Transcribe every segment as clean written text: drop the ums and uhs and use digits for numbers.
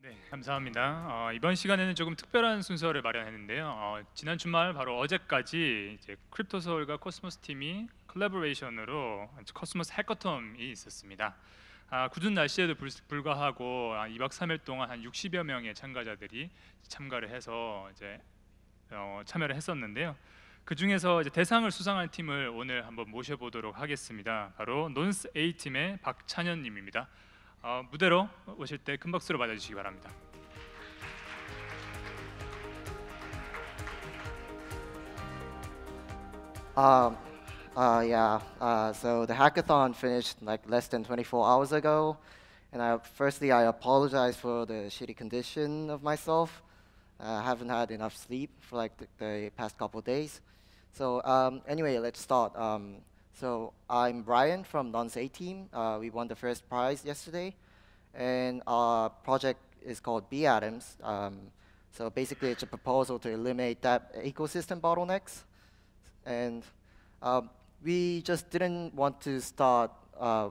네, 감사합니다. 이번 시간에는 조금 특별한 순서를 마련했는데요. 지난 주말 바로 어제까지 이제 크립토서울과 코스모스 팀이 콜라보레이션으로 코스모스 해커톤이 있었습니다. 굳은 날씨에도 불구하고 2박 3일 동안 한 60여 명의 참가자들이 참가를 해서 이제 참여를 했었는데요. 그 중에서 이제 대상을 수상한 팀을 오늘 한번 모셔보도록 하겠습니다. 바로 논스 A 팀의 박찬현님입니다. 무대로 오실 때 큰 박수로 맞아주시기 바랍니다. Um, yeah. So the hackathon finished like less than 24 hours ago, and firstly I apologize for the shitty condition of myself. I haven't had enough sleep for like the past couple of days. So anyway, let's start. So I'm Brian from Nonce team. We won the first prize yesterday, and our project is called BATOMs. So basically, it's a proposal to eliminate that ecosystem bottlenecks. And we just didn't want to start.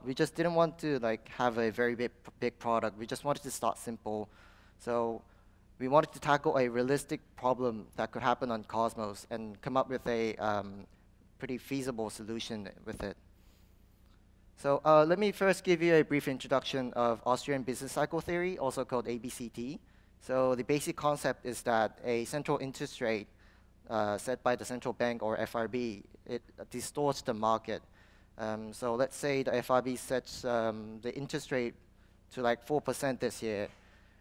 We just didn't want to like have a very big product. We just wanted to start simple. So we wanted to tackle a realistic problem that could happen on Cosmos and come up with a pretty feasible solution with it. So let me first give you a brief introduction of Austrian business cycle theory, also called ABCT. So the basic concept is that a central interest rate set by the central bank or FRB, it distorts the market. So let's say the FRB sets the interest rate to like 4% this year,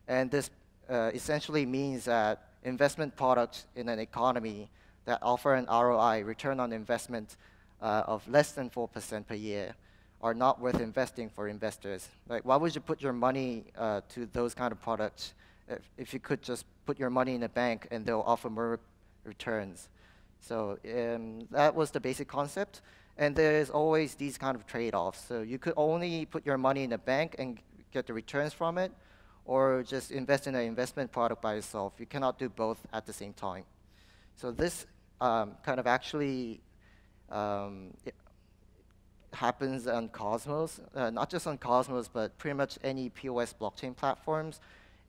and this essentially means that investment products in an economy that offer an ROI, return on investment, of less than 4% per year are not worth investing for investors. Like, why would you put your money to those kind of products if you could just put your money in a bank and they'll offer more returns? So that was the basic concept. And there's always these kind of trade-offs. So you could only put your money in a bank and get the returns from it, or just invest in an investment product by yourself. You cannot do both at the same time. So this kind of actually happens on Cosmos, not just on Cosmos, but pretty much any POS blockchain platforms,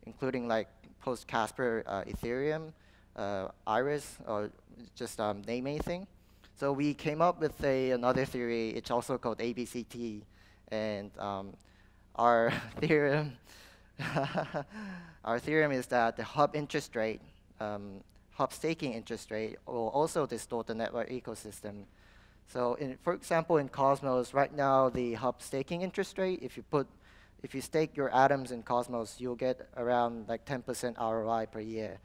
including like post-Casper Ethereum, Iris, or just name anything. So we came up with another theory. It's also called ABCT, and our theorem, our theorem is that the hub interest rate, hub staking interest rate, will also distort the network ecosystem. So, for example, in Cosmos right now, the hub staking interest rate, if you stake your atoms in Cosmos, you'll get around like 10% ROI per year.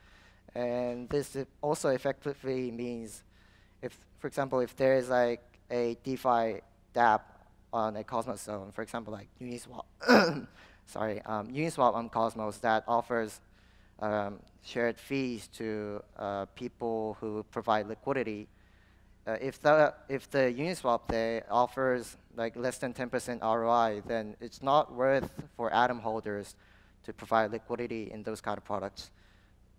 And this also effectively means, for example, if there is like a DeFi DApp on a Cosmos zone, for example, like Uniswap, Uniswap on Cosmos that offers shared fees to people who provide liquidity. If the Uniswap there offers like less than 10% ROI, then it's not worth for Atom holders to provide liquidity in those kind of products.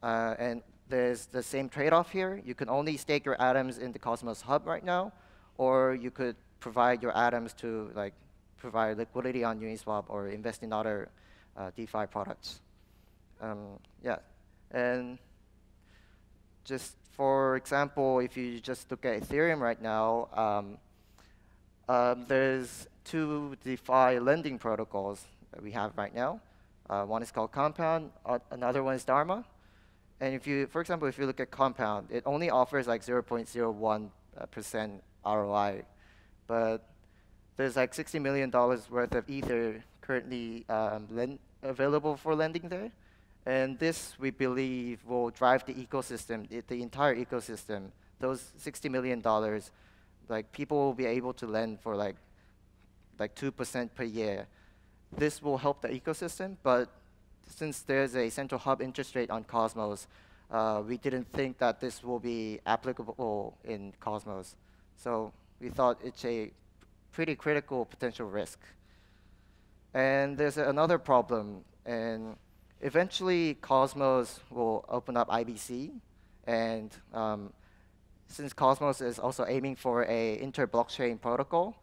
And there's the same trade-off here. You can only stake your atoms in the Cosmos hub right now, or you could provide your atoms to like provide liquidity on Uniswap or invest in other DeFi products. Yeah, and just for example, if you just look at Ethereum right now, there's two DeFi lending protocols that we have right now. One is called Compound, another one is Dharma. And if you, for example, if you look at Compound, it only offers like 0.01% ROI, but there's like $60 million worth of Ether currently available for lending there. And this, we believe, will drive the ecosystem, the entire ecosystem. Those $60 million, like people will be able to lend for like 2% per year. This will help the ecosystem, but since there's a central hub interest rate on Cosmos, we didn't think that this will be applicable in Cosmos. So we thought it's a pretty critical potential risk. And there's another problem, and eventually Cosmos will open up IBC, and since Cosmos is also aiming for a inter-blockchain protocol,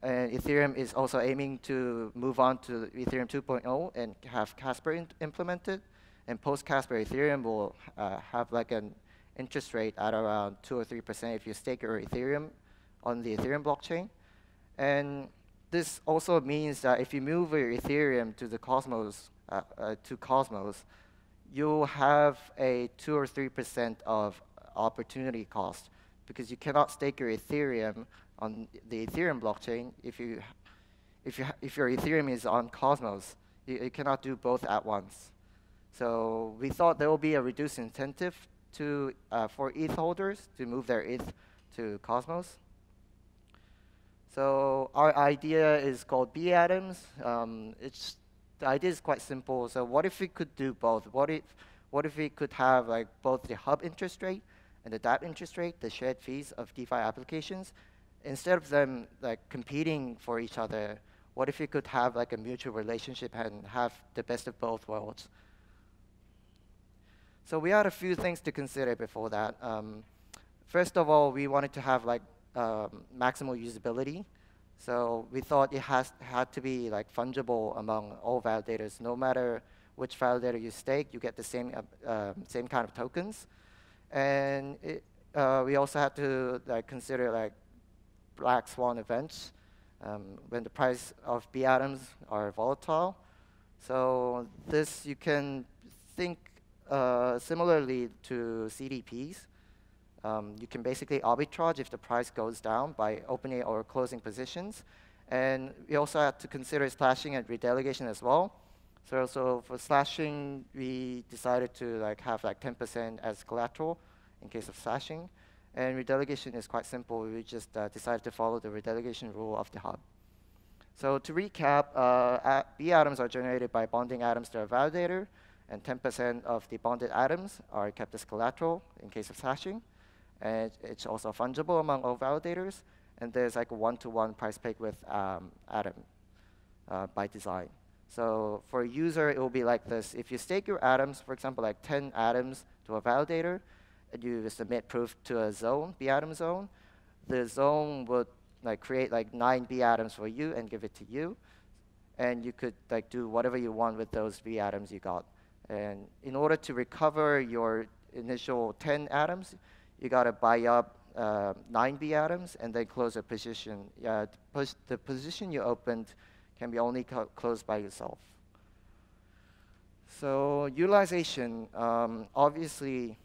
And Ethereum is also aiming to move on to Ethereum 2.0 and have Casper implemented. And post-Casper, Ethereum will have like an interest rate at around 2 or 3% if you stake your Ethereum on the Ethereum blockchain. And this also means that if you move your Ethereum to the Cosmos, you'll have a 2 or 3% of opportunity cost, because you cannot stake your Ethereum on the Ethereum blockchain if your Ethereum is on Cosmos. You cannot do both at once. So we thought there will be a reduced incentive for ETH holders to move their ETH to Cosmos. So our idea is called BAtoms. The idea is quite simple. So what if we could do both? What if we could have like both the hub interest rate and the DApp interest rate, the shared fees of DeFi applications, instead of them like competing for each other? What if we could have like a mutual relationship and have the best of both worlds? So we had a few things to consider before that. First of all, we wanted to have like maximal usability. So we thought it had to be like fungible among all validators. No matter which validator you stake, you get the same kind of tokens. And we also had to like consider like black swan events when the price of BAtoms are volatile. So this you can think similarly to CDPs. You can basically arbitrage if the price goes down by opening or closing positions. And we also have to consider slashing and redelegation as well. So for slashing, we decided to like have like 10% as collateral in case of slashing. And redelegation is quite simple. We just decided to follow the redelegation rule of the hub. So to recap, BAtoms are generated by bonding atoms to a validator, and 10% of the bonded atoms are kept as collateral in case of slashing. And it's also fungible among all validators. And there's like a one-to-one price peg with atom by design. So for a user, it will be like this. If you stake your atoms, for example, like 10 atoms to a validator, and you submit proof to a zone, BAtom zone, the zone would like create like 9 BAtoms for you and give it to you. And you could like do whatever you want with those BAtoms you got. And in order to recover your initial 10 atoms, you got to buy up 9 BAtoms and then close a position. The position you opened can be only closed by yourself. So utilization, obviously,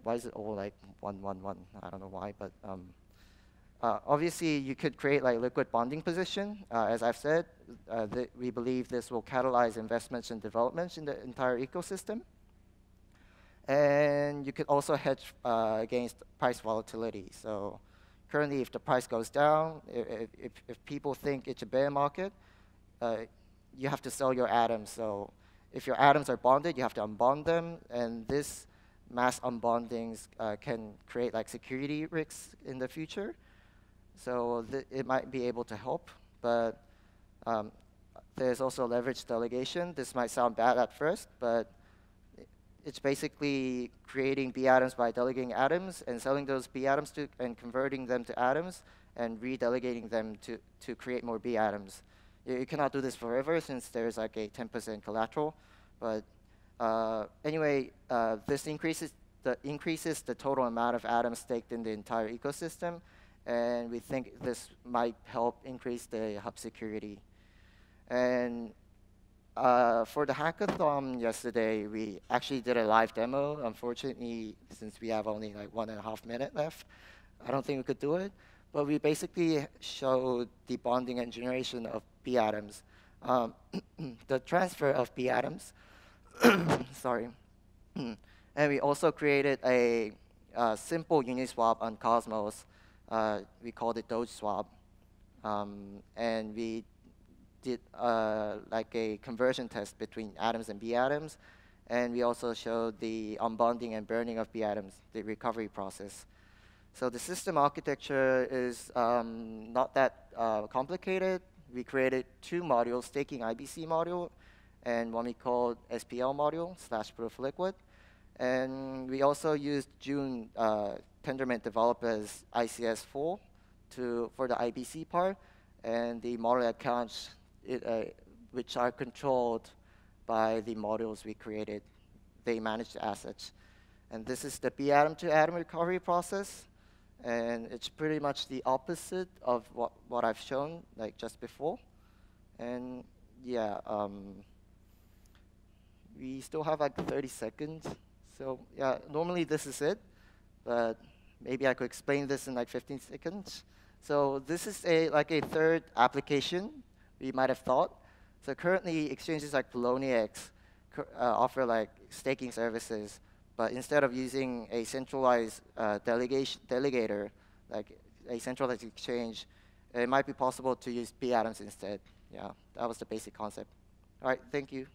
why is it all like 1, 1, 1? I don't know why, but obviously you could create like liquid bonding position. As I've said, we believe this will catalyze investments and developments in the entire ecosystem. And you could also hedge against price volatility. So currently, if the price goes down, if people think it's a bear market, you have to sell your atoms. So if your atoms are bonded, you have to unbond them. And this mass unbondings can create like security risks in the future. So it might be able to help. But there's also leverage delegation. This might sound bad at first, but it's basically creating BAtoms by delegating atoms and selling those BAtoms and converting them to atoms and redelegating them to create more BAtoms. You cannot do this forever since there's like a 10% collateral. But anyway, this increases the total amount of atoms staked in the entire ecosystem. And we think this might help increase the hub security. And for the hackathon yesterday, we actually did a live demo. Unfortunately, since we have only like 1.5 minutes left, I don't think we could do it. But we basically showed the bonding and generation of BAtoms, the transfer of BAtoms, sorry. And we also created a simple Uniswap on Cosmos. We called it Doge Swap. And we did like a conversion test between atoms and BAtoms. And we also showed the unbonding and burning of BAtoms, the recovery process. So the system architecture is not that complicated. We created 2 modules, staking IBC module and one we called SPL module /proof liquid. And we also used June Tendermint developers ICS4 for the IBC part, and the model accounts which are controlled by the modules we created. They manage the assets. And this is the B-atom to atom recovery process. And it's pretty much the opposite of what I've shown like just before. And yeah, we still have like 30 seconds. So yeah, normally this is it, but maybe I could explain this in like 15 seconds. So this is like a third application we might have thought. So currently exchanges like Bottlenecks offer like staking services, but instead of using a centralized delegator, like a centralized exchange, it might be possible to use B-atoms instead. Yeah, that was the basic concept. All right, thank you.